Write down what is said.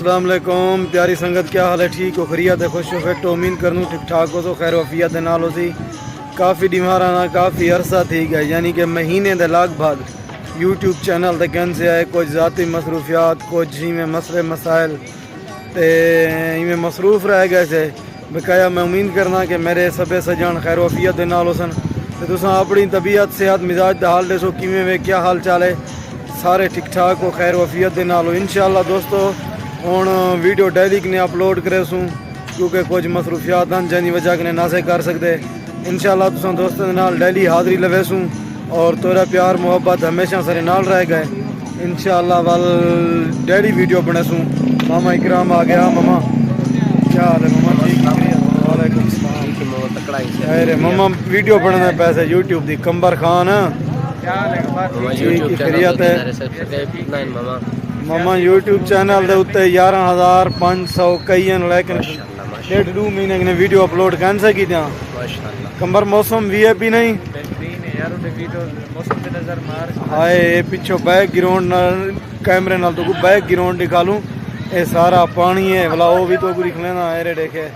अस्सलाम वालेकुम प्यारी संगत, क्या हाल है? ठीक हो, खैरियत है, खुश हो, फिट हो? उम्मीद करूँ ठीक ठाक हो तो खैर वफियत दे नाल हो सी। काफ़ी बीमार आना काफ़ी अरसा थी गया, यानी कि महीने दे लगभग यूट्यूब चैनल ते कन से आए कुछ ज़ाती मसरूफियात, कुछ में मसले मसाइल ते इवें मसरूफ़ रह गए से बकाया। मैं उम्मीद करना कि मेरे सबे सजन खैर वफियत दे नाल होसन ते तुसां अपनी तबीयत सेहत मिजाज दा हाल दसो किवें वे, क्या हाल चाल है? सारे ठीक ठाक हो, खैर वफियत दे नाल हो इंशाअल्लाह। दोस्तों हुण वीडियो डेली कने अपलोड करे सूँ क्योंकि कुछ मसरूफियात हैं जिनकी वजह कने ना से कर सकते। इंशाअल्लाह तुसां दोस्तों दे नाल डेली हाज़री लवे सूँ और तोरा प्यार मोहब्बत हमेशा सारे नाल रह गए इंशाअल्लाह। वल डेली वीडियो बने सूँ। मामा इकराम आ गया। मामा क्या हाल है? मामा ठीक है? वालेकुम सलाम। अरे मामा वीडियो बनने पैसे यूट्यूब दी कंबर खान ठीक खैरियत है मामा। यूट्यूब चैनल दे उत्ते 11,500 कई हैं, लेकिन 1.5 महीने ने वीडियो अपलोड कैन से की कंबर। मौसम वीआईपी नहीं हाय पिछो बैकग्राउंड कैमरे नाल तो बैकग्राउंड निकालूं ये सारा पानी है भला वो भी तो दिख लेना। अरे देखे